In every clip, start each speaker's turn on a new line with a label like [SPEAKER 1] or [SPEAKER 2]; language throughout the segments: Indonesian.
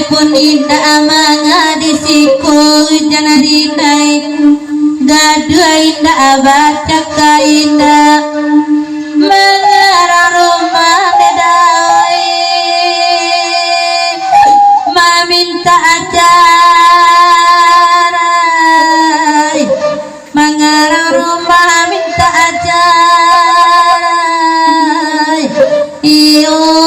[SPEAKER 1] pun indah manga disiku janari kai gadua indah baca indah mengarang rumah dedai meminta ajaran mengarang rumah minta ajaran iyo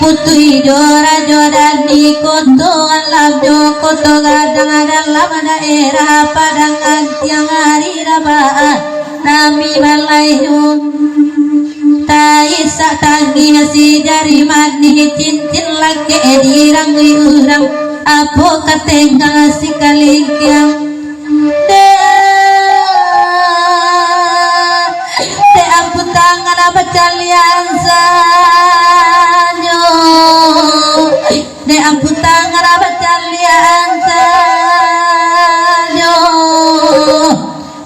[SPEAKER 1] putui dora jodan di koto alam jo koto gadang dalam daerah padangan tiang hari rabaan nami balayu taisa tangi si jari mani cincin lagi dirang urang apo katengah si kalingkiang te apu tangan apa calian de amputan ngarabat kalian sanyo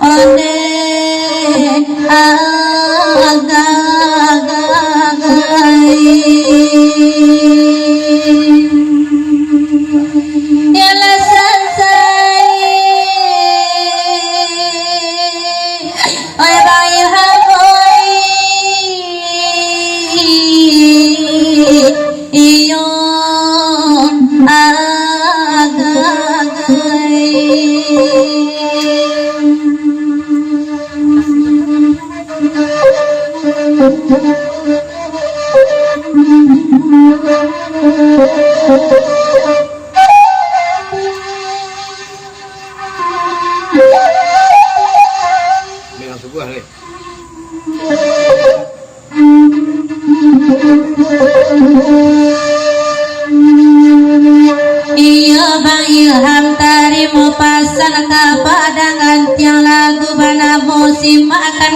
[SPEAKER 1] one agagai yala sansai oy bayu hagoi iyo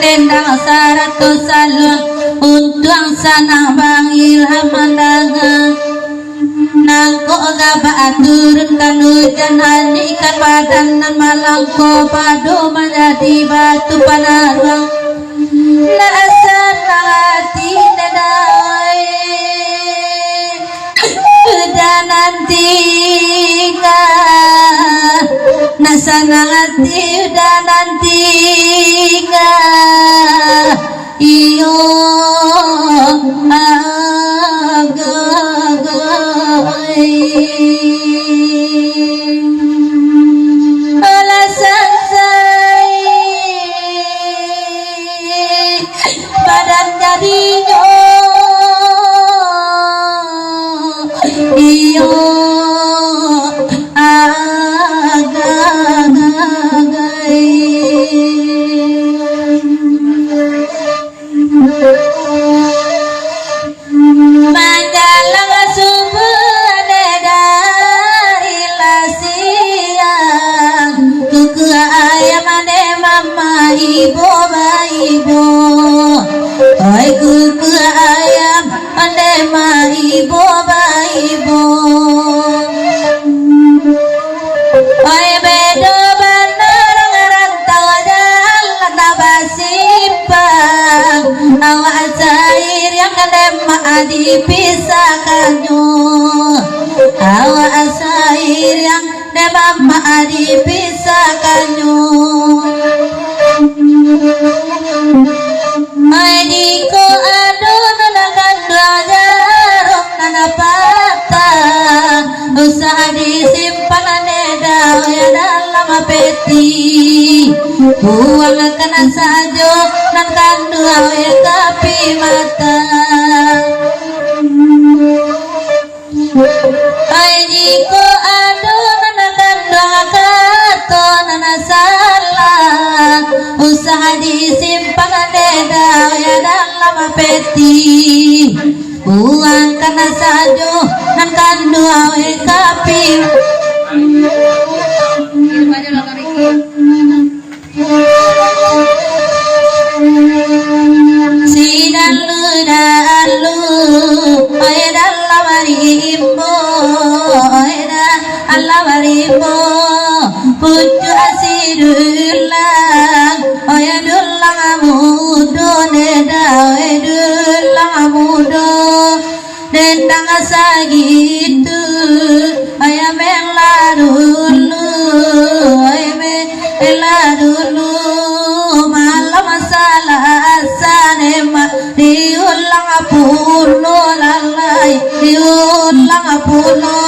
[SPEAKER 1] dendang saratus salung untuang sana bang ilham mandangan nangko gaba turun kan hujan ikan badan nan malangko padu menjadi batu panarang nasan hati nedai dan nanti nasan hati dan nanti iyo agagai alasan saya badan jadinya iyo ayam ande ma ibu baibu ay bedo benar ngerantau jalan tabasipang awak cair yang kadema dipisahkannya awak cair yang kadema dipisahkannya Aidiko adun nakan belajar nana patah usaha disimpan neda ya dalam peti buang kena sajo nan kandua ya tapi mata Aidiko adun nakan kato nana salah usaha disimpan neda ya dalam peti buang kana sajo nan kandu awe kapi sidalu dalu oye dalla marimbo oye alla marimbo puju asidulang oye dulang amudo neda oye dulang amudo dendang asagitu oye mela dulu oye mela dulu malam masalah sanema diulang apuno lalai diulang apuno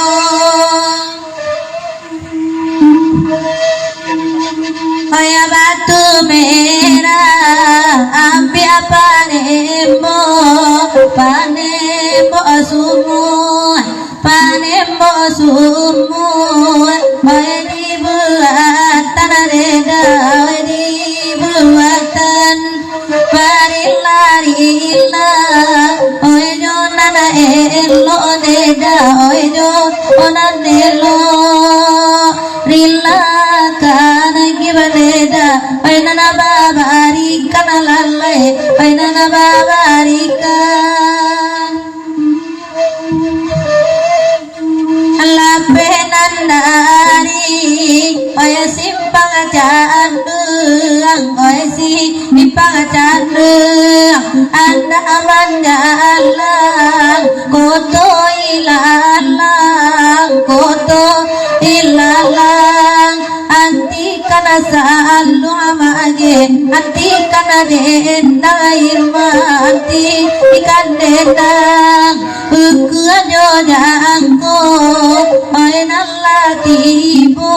[SPEAKER 1] oya batu merah ambi apa nemo panembo semua oya dibuat tanah reda oya dibuatan parillarilla oya jonana elo neda oya jonana elo rilla kana gibaleda painana babari kana lalle painana babarika Allah penandari oya simpang candung oya simpang candung anda amandalang koto ilalang anti kana salu amage anti kana denda irma anti ikan dendang uku ajo jangko oinan latibo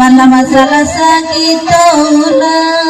[SPEAKER 1] malam masalah sakit ulang